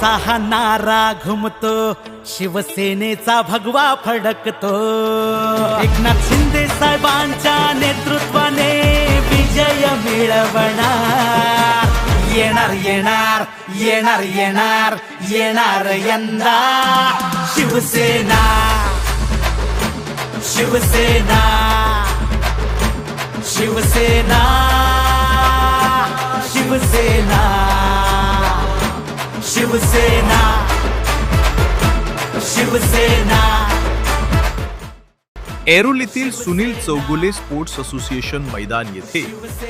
शिवसेनेचा हा नारा घुमतो, शिवसेनेचा भगवा फडकतो. एकनाथ शिंदे साहेबांच्या नेतृत्वाने विजय मिळवणार. येणार येणार येणार येणार येणार यंदा शिवसेना शिवसेना शिवसेना शिवसेना शिवसेना शिवसेना. ऐरोल येथील सुनील चौगुले स्पोर्ट्स असोसिएशन मैदान येथे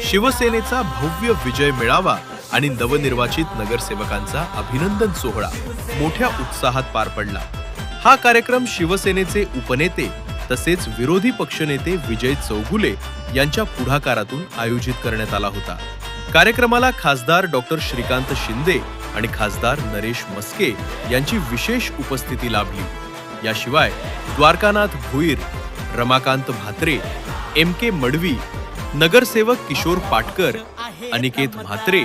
शिवसेनेचा भव्य विजय मेळावा आणि नवनिर्वाचित नगरसेवकांचा अभिनंदन सोहळा मोठ्या उत्साहात पार पडला. हा कार्यक्रम शिवसेनेचे उपनेते तसेच विरोधी पक्षनेते विजय चौगुले यांच्या पुढाकारातून आयोजित करण्यात आला होता. कार्यक्रमाला खासदार डॉक्टर श्रीकांत शिंदे आणि खासदार नरेश मस्के यांची विशेष उपस्थिती लाभली. याशिवाय द्वारकानाथ भोईर, रमाकांत म्हात्रे, MK मडवी, नगरसेवक किशोर पाटकर, अनिकेत म्हात्रे,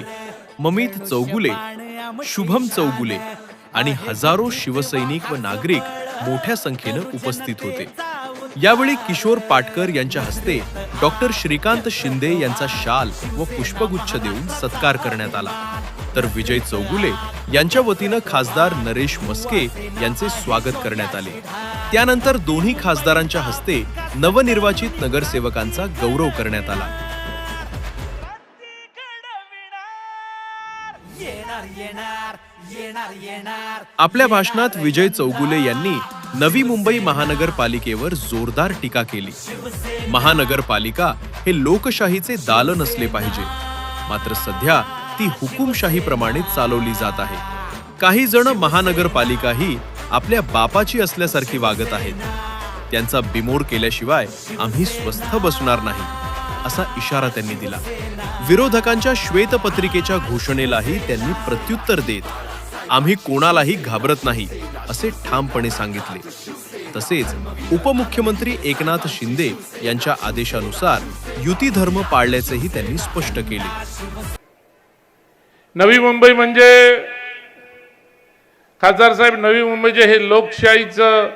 ममित चौगुले, शुभम चौगुले आणि हजारो शिवसैनिक व नागरिक मोठ्या संख्येनं उपस्थित होते. यावेळी किशोर पाटकर यांच्या हस्ते डॉक्टर श्रीकांत शिंदे यांचा शाल व पुष्पगुच्छ देऊन सत्कार करण्यात आला. तर विजय चौगुले यांच्या वतीनं खासदार नरेश मस्के यांचे स्वागत करण्यात आले. त्यानंतर दोन्ही खासदारांच्या हस्ते नवनिर्वाचित नगरसेवकांचा गौरव करण्यात आला. आपल्या भाषणात विजय चौगुले यांनी नवी मुंबई महानगरपालिकेवर जोरदार टीका केली. महानगरपालिका हे लोकशाहीचे दालन असले पाहिजे, मात्र सध्या ती हुकुमशाहीप्रमाणे चालवली जात आहे. काही जण महानगरपालिका ही आपल्या बापाची असल्यासारखी वागत आहेत. त्यांचा बिमोड केल्याशिवाय आम्ही स्वस्थ बसणार नाही, असा इशारा त्यांनी दिला. विरोधकांच्या श्वेतपत्रिकेच्या घोषणेलाही त्यांनी प्रत्युत्तर देत आम्ही कोणालाही घाबरत नाही असे ठामपणे सांगितले. तसेच उपमुख्यमंत्री एकनाथ शिंदे यांच्या आदेशानुसार युती धर्म पाळल्याचेही त्यांनी स्पष्ट केले. नवी मुंबई म्हणजे खासदार साहेब, नवी मुंबईचे हे लोकशाहीचं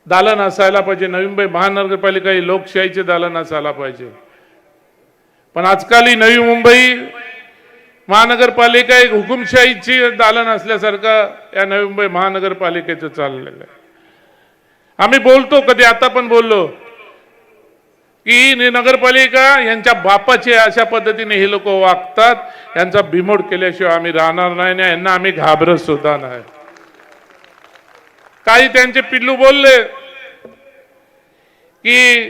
दालन असायला पाहिजे. नवी मुंबई महानगरपालिका ही लोकशाहीचे दालन असायला पाहिजे. पण आजकाल ही नवी मुंबई महानगरपालिका एक हुकुमशाहीची दालन असल्यासारखं या नवी मुंबई महानगरपालिकेचं चाललेलं आहे. आम्ही बोलतो, कधी आता पण बोललो की नगरपालिका यांच्या बापाची अशा पद्धतीने हे लोक वागतात, यांचा बिमोड केल्याशिवाय आम्ही राहणार नाही, यांना आम्ही घाबरत सुद्धा नाही. काही त्यांचे पिल्लू बोलले की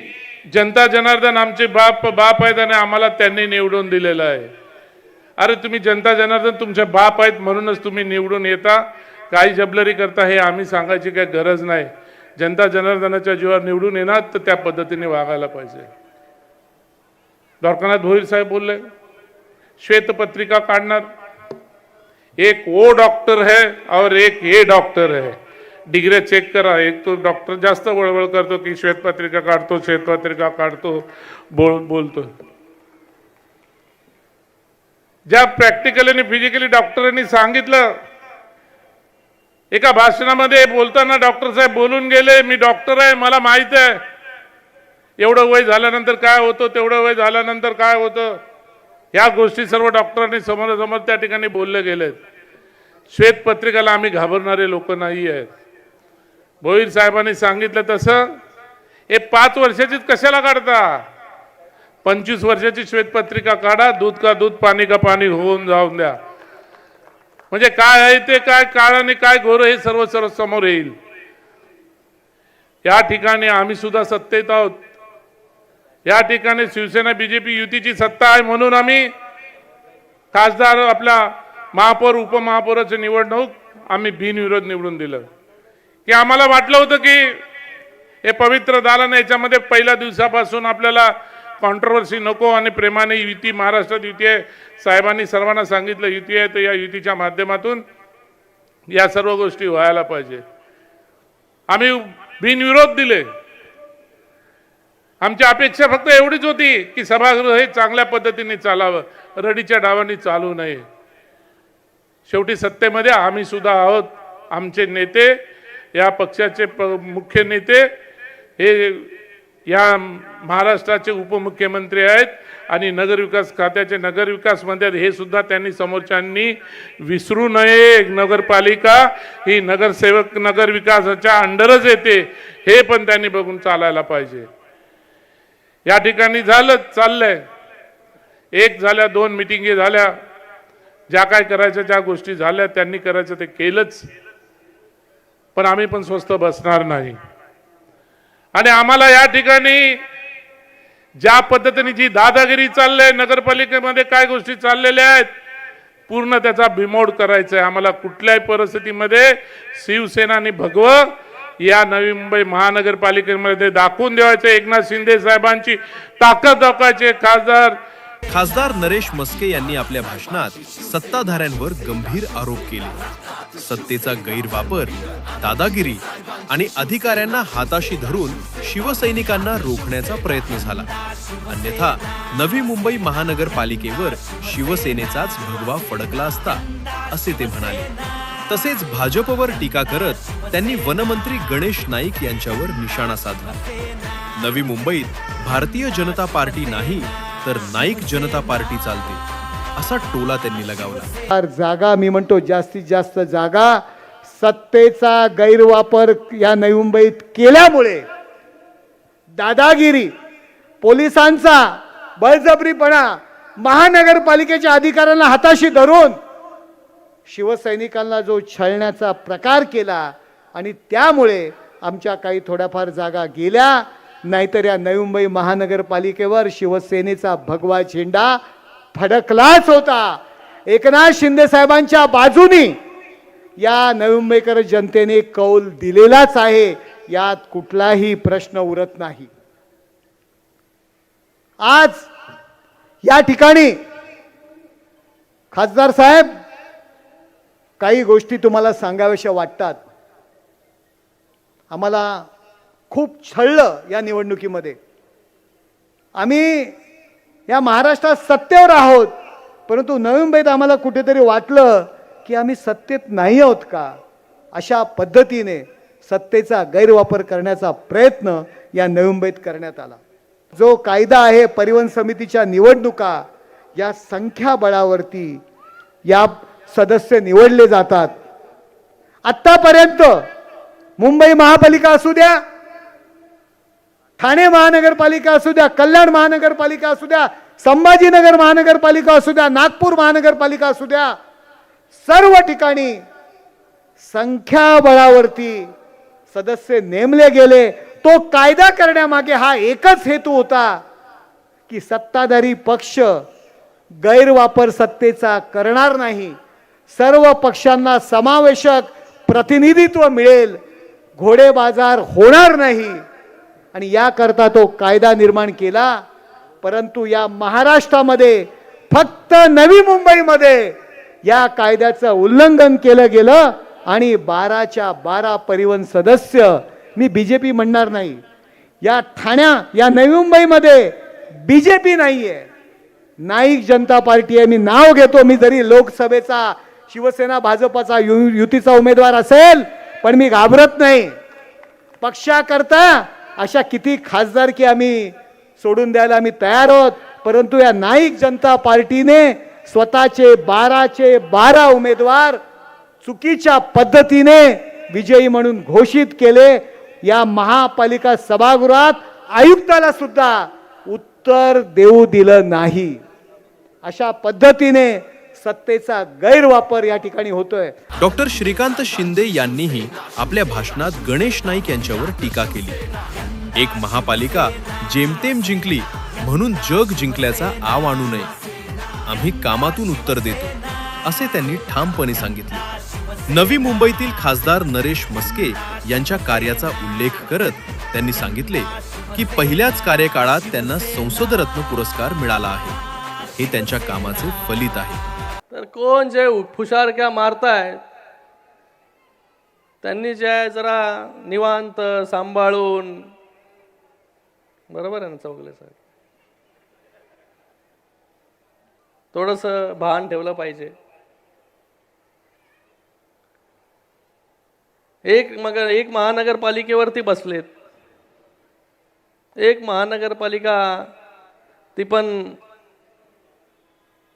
जनता जनार्दन आमचे बाप आहेत आणि आम्हाला त्यांनी निवडून दिलेलं आहे. अरे तुम्ही जनता जनार्दन तुमचे बाप आहेत म्हणूनच तुम्ही निवडून येता, काही जबलरी करता हे आम्ही सांगायची काही गरज नाही. जनता जनार्दनाच्या जीवावर निवडून येणार तर त्या पद्धतीने वागायला पाहिजे. द्वारकानाथ भोईर साहेब बोलले श्वेतपत्रिका काढणार, एक वो डॉक्टर है और एक ये डॉक्टर है, डिग्री चेक करा. एक तो डॉक्टर जास्त वळवळ करतो की श्वेतपत्रिका काढतो बोलतो. ज्या प्रॅक्टिकली आणि फिजिकली डॉक्टरांनी सांगितलं, एका भाषणामध्ये बोलताना डॉक्टर साहेब बोलून गेले, मी डॉक्टर आहे, मला माहित आहे एवढं वय झाल्यानंतर काय होतं, तेवढं वय झाल्यानंतर काय होतं. ह्या गोष्टी सर्व डॉक्टरांनी समोरासमोर त्या ठिकाणी बोलले गेलेत. श्वेतपत्रिकाला आम्ही घाबरणारे लोक नाही आहेत. भोईर साहेबांनी सांगितलं तसं हे 5 वर्षाचीच कशाला काढता, 25 वर्षाची श्वेतपत्रिका काढा, दूध का दूध पाणी का पाणी होऊन जाऊन द्या. म्हणजे काय आहे ते काय काळ आणि काय घोर हे सर्व समोर येईल. या ठिकाणी आम्ही सुद्धा सत्तेत आहोत. या ठिकाणी शिवसेना BJP युतीची सत्ता आहे म्हणून आम्ही खासदार आपल्या महापौर उपमहापौराची निवडणूक आम्ही बिनविरोध निवडून दिलं. की आम्हाला वाटलं होतं की हे पवित्र दालन याच्यामध्ये पहिल्या दिवसापासून आपल्याला कॉन्ट्रोवर्सी नको आणि प्रेमाने युती, महाराष्ट्रात युती आहे, साहेबांनी सर्वांना सांगितलं युती आहे, तर या युतीच्या माध्यमातून या सर्व गोष्टी व्हायला पाहिजे. आम्ही बिनविरोध दिले. आमची अपेक्षा फक्त एवढीच होती की सभागृह हे चांगल्या पद्धतीने चालावं, रडीच्या डावांनी चालू नये. शेवटी सत्तेमध्ये आम्ही सुद्धा आहोत. आमचे नेते, या पक्षाचे मुख्य नेते हे या महाराष्ट्राचे उपमुख्यमंत्री आहेत आणि नगरविकास खात्याचे नगरविकास मंत्री आहेत. हे सुद्धा त्यांनी समोरच्यांनी विसरू नये. नगरपालिका ही नगरसेवक नगरविकासाच्या अंडरच येते, हे पण त्यांनी बघून चालायला पाहिजे. या ठिकाणी चाललंय. एक झाल्या, 2 मिटिंगी झाल्या, ज्या काय करायच्या ज्या गोष्टी झाल्या त्यांनी करायचं ते केलंच. पण आम्ही पण स्वस्थ बसणार नाही. आणि आम्हाला या ठिकाणी ज्या पद्धतीने जी दादागिरी चालली, नगरपालिकेमध्ये काय गोष्टी चाललेल्या आहेत, पूर्ण त्याचा बिमोड करायचा आहे. आम्हाला कुठल्याही परिस्थितीमध्ये शिवसेना आणि भगवं या नवी मुंबई महानगरपालिकेमध्ये दाखवून द्यायचं. एकनाथ शिंदे साहेबांची ताकद दाखवायची. खासदार नरेश मस्के यांनी आपल्या भाषणात सत्ताधाऱ्यांवर गंभीर आरोप केले. सत्तेचा गैरवापर, दादागिरी आणि अधिकाऱ्यांना हाताशी धरून शिवसैनिकांना रोखण्याचा प्रयत्न झाला. अन्यथा नवी मुंबई महानगरपालिकेवर शिवसेनेचाच भगवा फडकला असता, असे ते म्हणाले. तसेच भाजपवर टीका करत त्यांनी वनमंत्री गणेश नाईक यांच्यावर निशाणा साधला. नवी मुंबईत भारतीय जनता पार्टी नाही तर नाईक जनता पार्टी चालते, असा टोला त्यांनी लगावला. जागा, मी म्हणतो जास्तीत जास्त जागा सत्तेचा गैरवापर या नवी मुंबईत केल्यामुळे, दादागिरी, पोलिसांचा बळजबरीपणा, महानगरपालिकेच्या अधिकाऱ्यांना हाताशी धरून शिवसैनिकांना जो छळण्याचा प्रकार केला आणि त्यामुळे आमच्या काही थोड्याफार जागा गेल्या. नाहीतर या नवी मुंबई महानगरपालिकेवर शिवसेनेचा भगवा झेंडा फडकलाच होता. एकनाथ शिंदे साहेबांच्या बाजूनी या नवी मुंबईकर जनतेने कौल दिलेलाच आहे, यात कुठलाही प्रश्न उरत नाही. आज या ठिकाणी खासदार साहेब, काही गोष्टी तुम्हाला सांगाव्याशा वाटतात. आम्हाला खूप छळलं या निवडणुकीमध्ये. आम्ही या महाराष्ट्रात सत्तेवर आहोत, परंतु नवी मुंबईत आम्हाला कुठेतरी वाटलं की आम्ही सत्तेत नाही आहोत का. अशा पद्धतीने सत्तेचा गैरवापर करण्याचा प्रयत्न या नवी मुंबईत करण्यात आला. जो कायदा आहे, परिवहन समितीच्या निवडणुका, या संख्याबळावरती या सदस्य निवडले जातात. आतापर्यंत मुंबई महापालिका असू द्या, ठाणे महानगरपालिका असू द्या, कल्याण महानगरपालिका असू द्या, संभाजीनगर महानगरपालिका असू द्या, नागपूर महानगरपालिका असू द्या, सर्व ठिकाणी संख्याबळावरती सदस्य नेमले गेले. तो कायदा करण्यामागे हा एकच हेतू होता की सत्ताधारी पक्ष गैरवापर सत्तेचा करणार नाही, सर्व पक्षांना समावेशक प्रतिनिधित्व मिळेल, घोडे बाजार होणार नाही, आणि याकरता तो कायदा निर्माण केला. परंतु या महाराष्ट्रामध्ये फक्त नवी मुंबईमध्ये या कायद्याचं उल्लंघन केलं गेलं आणि 12च्या 12 परिवहन सदस्य, मी बीजेपी म्हणणार नाही, या या नवी मुंबईमध्ये बीजेपी नाहीये, नाईक जनता पार्टी आहे. मी नाव घेतो, मी जरी लोकसभेचा शिवसेना भाजपचा युतीचा उमेदवार असेल, पण मी घाबरत नाही. पक्षाकरता अशा किती खासदारकी आम्ही सोडून द्यायला आम्ही तयार आहोत. परंतु या नाईक जनता पार्टीने स्वतःचे 12चे 12 उमेदवार चुकीच्या पद्धतीने विजयी म्हणून घोषित केले. या महापालिका सभागृहात आयुक्ताला सुद्धा उत्तर देऊ दिलं नाही. अशा पद्धतीने सत्तेचा गैरवापर या ठिकाणी होतोय. डॉक्टर श्रीकांत शिंदे यांनीही आपल्या भाषणात गणेश नाईक यांच्यावर टीका केली. एक महापालिका जेमतेम जिंकली म्हणून जग जिंकल्याचा आव आणू नये, आम्ही कामातून उत्तर देतो, असे त्यांनी ठामपणे सांगितले. नवी मुंबईतील खासदार नरेश मस्के यांच्या कार्याचा उल्लेख करत त्यांनी सांगितले की पहिल्याच कार्यकाळात त्यांना संसदरत्न पुरस्कार मिळाला आहे, हे त्यांच्या कामाचे फलित आहे. तर कोण जे फुशारक्या मारतायत त्यांनी जे जरा निवांत सांभाळून, बरोबर आहे ना चौगले साहेब, थोडंसं भान ठेवलं पाहिजे. एक महानगरपालिकेवरती बसलेत. एक महानगरपालिका ती पण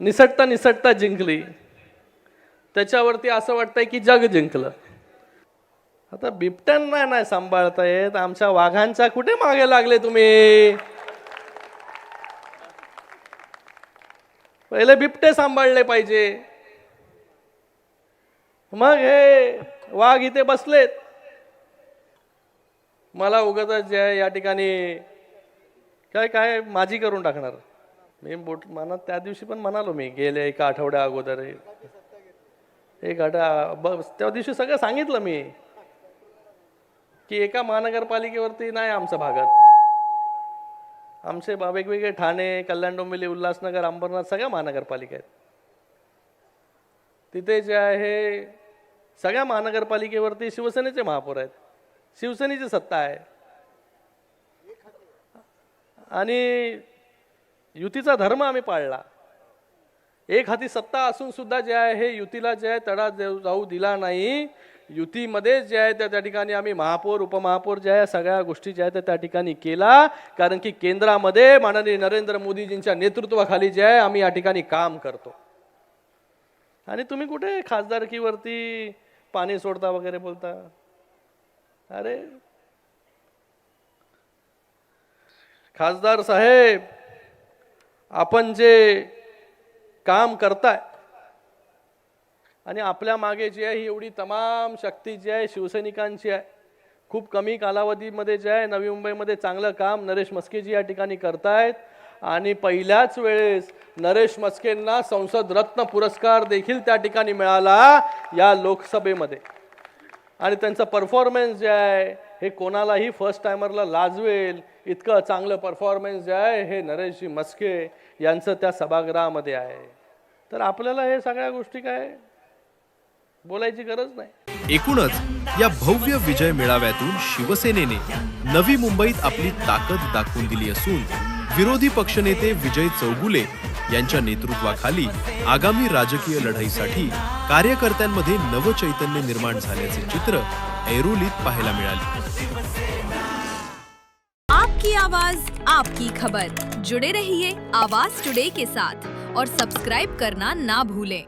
निसटता जिंकली. त्याच्यावरती असं वाटतंय की जग जिंकलं. आता बिबट्यांना नाही सांभाळता येत, आमच्या वाघांच्या कुठे मागे लागले तुम्ही? पहिले बिबटे सांभाळले पाहिजे, मग हे वाघ इथे बसलेत. मला उगाच जे आहे या ठिकाणी काय माझी करून टाकणार. मी मनात त्या दिवशी पण म्हणालो, मी गेले एका आठवड्या अगोदर त्या दिवशी सगळं सांगितलं मी की एका महानगरपालिकेवरती नाही आमच्या भागात. आमचे वेगवेगळे ठाणे, कल्याण, डोंबिवली, उल्हासनगर, अंबरनाथ सगळ्या महानगरपालिका आहेत. तिथे जे आहे सगळ्या महानगरपालिकेवरती शिवसेनेचे महापौर आहेत, शिवसेनेची सत्ता आहे. आणि युतीचा धर्म आम्ही पाळला. एक हाती सत्ता असून सुद्धा जे आहे हे युतीला जे आहे तडा जाऊ दिला नाही. युतीमध्ये जे आहे त्या ठिकाणी आम्ही महापौर, उपमहापौर जे आहे सगळ्या गोष्टी ज्या आहेत त्या ठिकाणी केला. कारण की केंद्रामध्ये माननीय नरेंद्र मोदीजींच्या नेतृत्वाखाली जे आहे आम्ही या ठिकाणी काम करतो. आणि तुम्ही कुठे खासदारकीवरती पाणी सोडता वगैरे बोलता? अरे खासदार साहेब, आपण जे काम करताय आणि आपल्या मागे जी आहे ही एवढी तमाम शक्ती जी आहे शिवसैनिकांची आहे. खूप कमी कालावधीमध्ये जे आहे नवी मुंबईमध्ये चांगलं काम नरेश मस्केजी या ठिकाणी करतायत. आणि पहिल्याच वेळेस नरेश मस्केंना संसद रत्न पुरस्कार देखील त्या ठिकाणी मिळाला या लोकसभेमध्ये. आणि त्यांचं परफॉर्मन्स जे आहे हे कोणालाही फर्स्ट टायमरला लाजवेल इतकं चांगलं परफॉर्मन्स जे आहे हे नरेशजी मस्के यांचं त्या सभागृहामध्ये आहे. तर आपल्याला हे सगळ्या गोष्टी काय बोलायची गरज नाही. एकूणच या भव्य विजय मेळाव्यातून शिवसेनेने नवी मुंबईत आपली ताकद दाखवून दिली असून विरोधी पक्षनेते विजय चौगुले यांच्या नेतृत्वाखाली आगामी राजकीय लढाईसाठी कार्यकर्त्यांमध्ये नवचैतन्य निर्माण झाल्याचे चित्र ऐरोलीत पाहायला मिळाले. आपकी आवाज आपकी खबर. जुड़े रहिए आवाज टुडे के साथ और सब्सक्राइब करना ना भूलें.